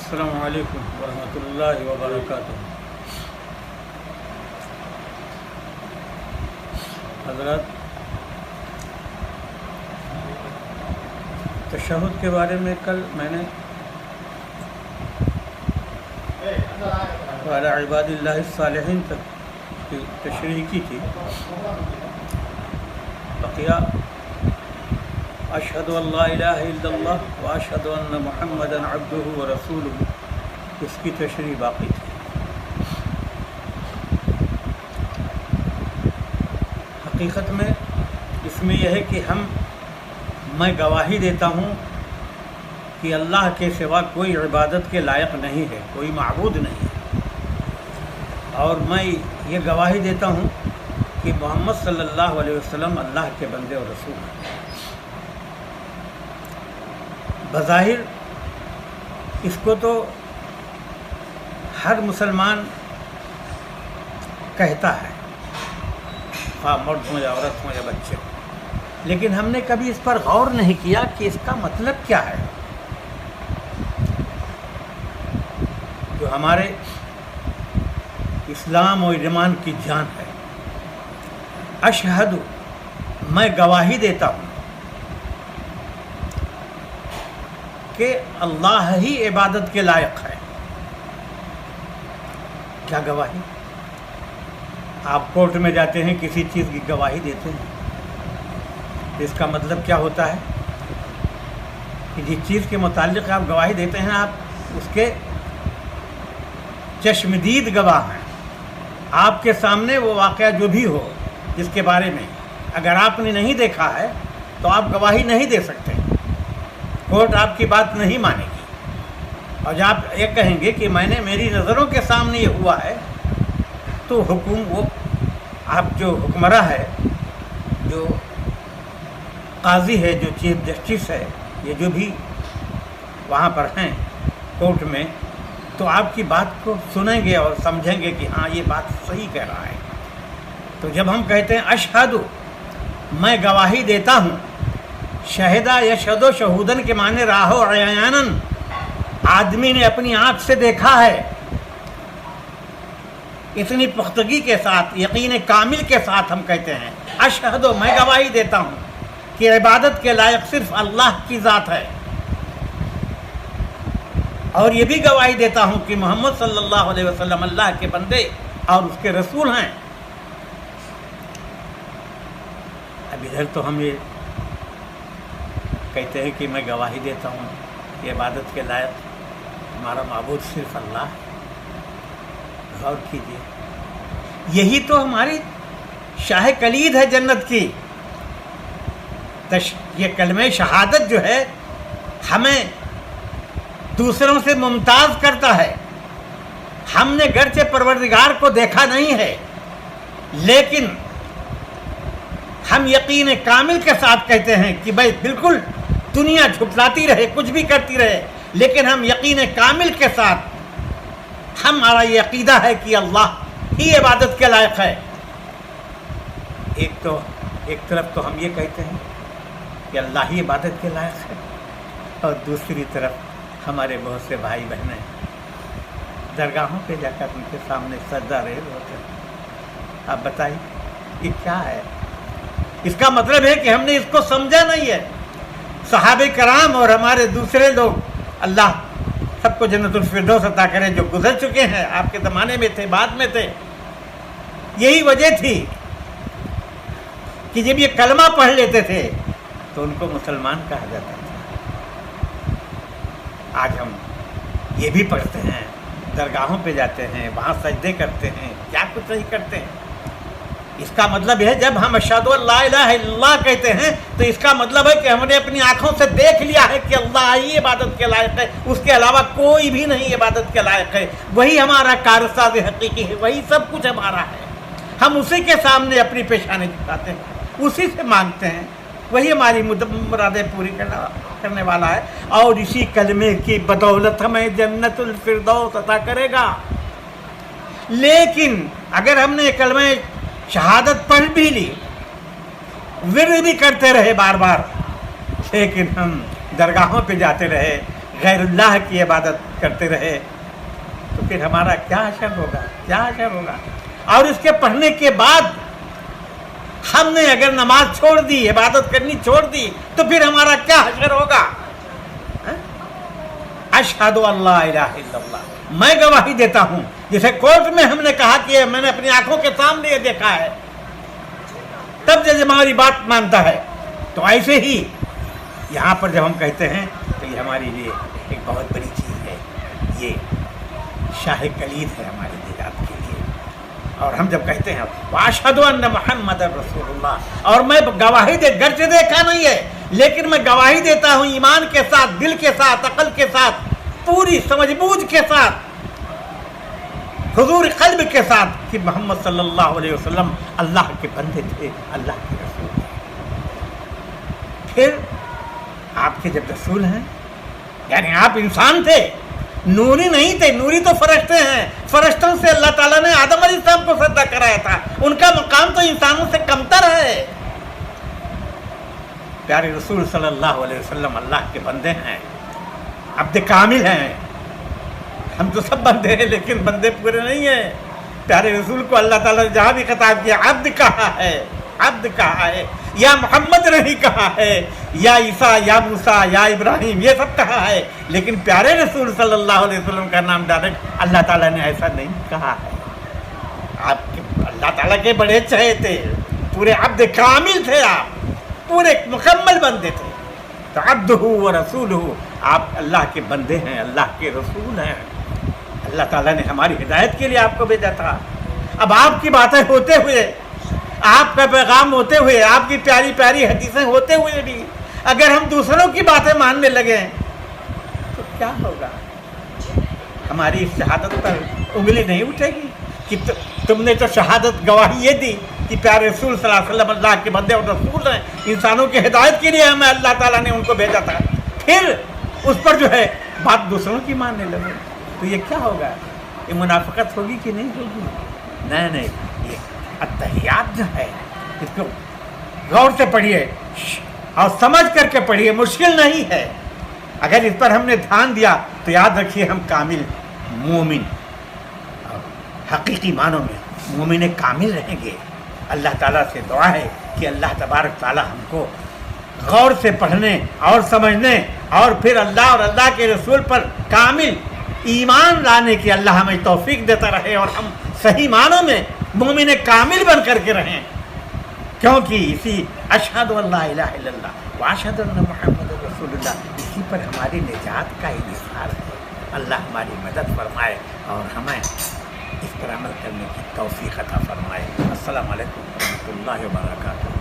السلام علیکم ورحمۃ اللہ وبرکاتہ۔ حضرات، تشہد کے بارے میں کل میں نے وعلی عباد اللہ الصالحین تک کی تشریح کی تھی۔ بقیہ اشہد ان لا الہ الا اللہ واشہد ان محمدا عبدہ ورسولہ، اس کی تشریح باقی تھی۔ حقیقت میں اس میں یہ ہے کہ میں گواہی دیتا ہوں کہ اللہ کے سوا کوئی عبادت کے لائق نہیں ہے، کوئی معبود نہیں ہے، اور میں یہ گواہی دیتا ہوں کہ محمد صلی اللہ علیہ وسلم اللہ کے بندے اور رسول ہیں۔ بظاہر اس کو تو ہر مسلمان کہتا ہے، خواہ مرد ہوں یا عورت ہوں یا بچے ہوں، لیکن ہم نے کبھی اس پر غور نہیں کیا کہ اس کا مطلب کیا ہے۔ جو ہمارے اسلام و ایمان کی جان ہے، اشہد، میں گواہی دیتا ہوں کہ اللہ ہی عبادت کے لائق ہے۔ کیا گواہی؟ آپ کورٹ میں جاتے ہیں، کسی چیز کی گواہی دیتے ہیں، اس کا مطلب کیا ہوتا ہے کہ جس چیز کے متعلق آپ گواہی دیتے ہیں، آپ اس کے چشمدید گواہ ہیں۔ آپ کے سامنے وہ واقعہ جو بھی ہو جس کے بارے میں اگر آپ نے نہیں دیکھا ہے تو آپ گواہی نہیں دے سکتے، کورٹ آپ کی بات نہیں مانے گی۔ اور جب آپ یہ کہیں گے کہ میں نے میری نظروں کے سامنے یہ ہوا ہے، تو وہ آپ جو حکمراں ہے، جو قاضی ہے، جو چیف جسٹس ہے، یہ جو بھی وہاں پر ہیں کورٹ میں، تو آپ کی بات کو سنیں گے اور سمجھیں گے کہ ہاں یہ بات صحیح کہہ رہا ہے۔ تو جب ہم کہتے ہیں اشہد، میں گواہی دیتا ہوں، شہدہ یشہد و شہودن کے معنی راہ و عیانن، آدمی نے اپنی آنکھ سے دیکھا ہے، اتنی پختگی کے ساتھ، یقین کامل کے ساتھ ہم کہتے ہیں اشہد، میں گواہی دیتا ہوں کہ عبادت کے لائق صرف اللہ کی ذات ہے، اور یہ بھی گواہی دیتا ہوں کہ محمد صلی اللہ علیہ وسلم اللہ کے بندے اور اس کے رسول ہیں۔ اب ادھر تو ہم یہ کہتے ہیں کہ میں گواہی دیتا ہوں کہ عبادت کے لائق ہمارا معبود صرف اللہ ہے۔ غور کیجیے، یہی تو ہماری شاہ کلید ہے جنت کی۔ یہ کلمہ شہادت جو ہے ہمیں دوسروں سے ممتاز کرتا ہے۔ ہم نے گرچہ پروردگار کو دیکھا نہیں ہے، لیکن ہم یقین کامل کے ساتھ کہتے ہیں کہ بھائی بالکل دنیا جھٹلاتی رہے، کچھ بھی کرتی رہے، لیکن ہم یقین کامل کے ساتھ ہمارا یہ عقیدہ ہے کہ اللہ ہی عبادت کے لائق ہے۔ ایک طرف تو ہم یہ کہتے ہیں کہ اللہ ہی عبادت کے لائق ہے، اور دوسری طرف ہمارے بہت سے بھائی بہنیں درگاہوں پہ جا کر ان کے سامنے سجدہ ریز ہوتے ہیں۔ آپ بتائیے یہ کیا ہے؟ اس کا مطلب ہے کہ ہم نے اس کو سمجھا نہیں ہے۔ صحابہ کرام اور ہمارے دوسرے لوگ، اللہ سب کو جنت الفردوس عطا کرے، جو گزر چکے ہیں، آپ کے زمانے میں تھے، بعد میں تھے، یہی وجہ تھی کہ جب یہ کلمہ پڑھ لیتے تھے تو ان کو مسلمان کہا جاتا تھا۔ آج ہم یہ بھی پڑھتے ہیں، درگاہوں پہ جاتے ہیں، وہاں سجدے کرتے ہیں، کیا کچھ نہیں کرتے ہیں۔ اس کا مطلب ہے جب ہم اشہد ان لا الہ الا اللہ کہتے ہیں تو اس کا مطلب ہے کہ ہم نے اپنی آنکھوں سے دیکھ لیا ہے کہ اللہ ہی عبادت کے لائق ہے، اس کے علاوہ کوئی بھی نہیں عبادت کے لائق ہے۔ وہی ہمارا کارساز حقیقی ہے، وہی سب کچھ ہمارا ہے۔ ہم اسی کے سامنے اپنی پیشانی جھکاتے ہیں، اسی سے مانگتے ہیں، وہی ہماری مرادیں پوری کرنے والا ہے، اور اسی کلمے کی بدولت ہمیں جنت الفردوس عطا کرے گا۔ لیکن اگر ہم نے کلمہ شہادت پڑھ بھی لی، ورد بھی کرتے رہے بار بار، لیکن ہم درگاہوں پہ جاتے رہے، غیر اللہ کی عبادت کرتے رہے تو پھر ہمارا کیا حشر ہوگا، کیا حشر ہوگا؟ اور اس کے پڑھنے کے بعد ہم نے اگر نماز چھوڑ دی، عبادت کرنی چھوڑ دی تو پھر ہمارا کیا حشر ہوگا؟ اشہد ان لا الہ الا اللہ، میں گواہی دیتا ہوں، جسے کورٹ میں ہم نے کہا کہ میں نے اپنی آنکھوں کے سامنے یہ دیکھا ہے، تب جج ہماری بات مانتا ہے، تو ایسے ہی یہاں پر جب ہم کہتے ہیں تو یہ ہمارے لیے ایک بہت بڑی چیز ہے، یہ شاہ کلید ہے ہماری نجات کے لیے۔ اور ہم جب کہتے ہیں واشہد ان محمد رسول اللہ، اور میں گواہی گرچہ دیکھا نہیں ہے لیکن میں گواہی دیتا ہوں ایمان کے ساتھ، دل کے ساتھ، عقل کے ساتھ، پوری سمجھ بوجھ کے ساتھ، حضور قلب کے ساتھ کہ محمد صلی اللہ علیہ وسلم اللہ کے بندے تھے، اللہ کے رسول تھے۔ پھر آپ کے جب رسول ہیں، یعنی آپ انسان تھے، نوری نہیں تھے، نوری تو فرشتے ہیں، فرشتوں سے اللہ تعالیٰ نے آدم علیہ السلام کو سجدہ کرایا تھا، ان کا مقام تو انسانوں سے کمتر ہے۔ پیارے رسول صلی اللہ علیہ وسلم اللہ کے بندے ہیں، عبد کامل ہیں، ہم تو سب بندے ہیں لیکن بندے پورے نہیں ہیں۔ پیارے رسول کو اللہ تعالیٰ نے جہاں بھی خطاب کیا عبد کہا ہے، عبد کہا ہے، یا محمد نہیں کہا ہے، یا عیسیٰ، یا موسیٰ، یا ابراہیم، یہ سب کہا ہے، لیکن پیارے رسول صلی اللہ علیہ وسلم کا نام ڈائریکٹ اللہ تعالیٰ نے ایسا نہیں کہا ہے۔ آپ کے اللہ تعالیٰ کے بڑے چہے تھے، پورے عبد کامل تھے، آپ پورے مکمل بندے تھے، تو عبدہ و رسولہ، آپ اللہ کے بندے ہیں، اللہ کے رسول ہیں۔ اللہ تعالیٰ نے ہماری ہدایت کے لیے آپ کو بھیجا تھا۔ اب آپ کی باتیں ہوتے ہوئے، آپ کا پیغام ہوتے ہوئے، آپ کی پیاری پیاری حدیثیں ہوتے ہوئے بھی اگر ہم دوسروں کی باتیں ماننے لگیں تو کیا ہوگا؟ ہماری اس شہادت پر انگلی نہیں اٹھے گی کہ تم نے تو شہادت گواہی یہ دی کہ پیارے رسول صلی اللہ علیہ وسلم اللہ کے بندے اور رسول ہیں، انسانوں کی ہدایت کے لیے ہمیں اللہ تعالیٰ نے ان کو بھیجا تھا، پھر اس پر جو ہے بات دوسروں کی ماننے لگے تو یہ کیا ہوگا؟ یہ منافقت ہوگی کہ نہیں ہوگی؟ نہیں، یہ اتحیات جو ہے اس کو غور سے پڑھیے اور سمجھ کر کے پڑھیے، مشکل نہیں ہے۔ اگر اس پر ہم نے دھیان دیا تو یاد رکھیے ہم کامل مومن، حقیقی معنوں میں مومن کامل رہیں گے۔ اللہ تعالیٰ سے دعا ہے کہ اللہ تبارک تعالیٰ ہم کو غور سے پڑھنے اور سمجھنے اور پھر اللہ اور اللہ کے رسول پر کامل ایمان لانے کی اللہ ہمیں توفیق دیتا رہے اور ہم صحیح معنوں میں مومن کامل بن کر کے رہیں، کیونکہ اسی اشہد ان لا الہ الا اللہ واشہد ان محمد رسول اللہ، اسی پر ہماری نجات کا انحصار ہے۔ اللہ ہماری مدد فرمائے اور ہمیں اس پر عمل کرنے کی توفیق عطا فرمائے۔ السلام علیکم ورحمۃ اللہ وبرکاتہ۔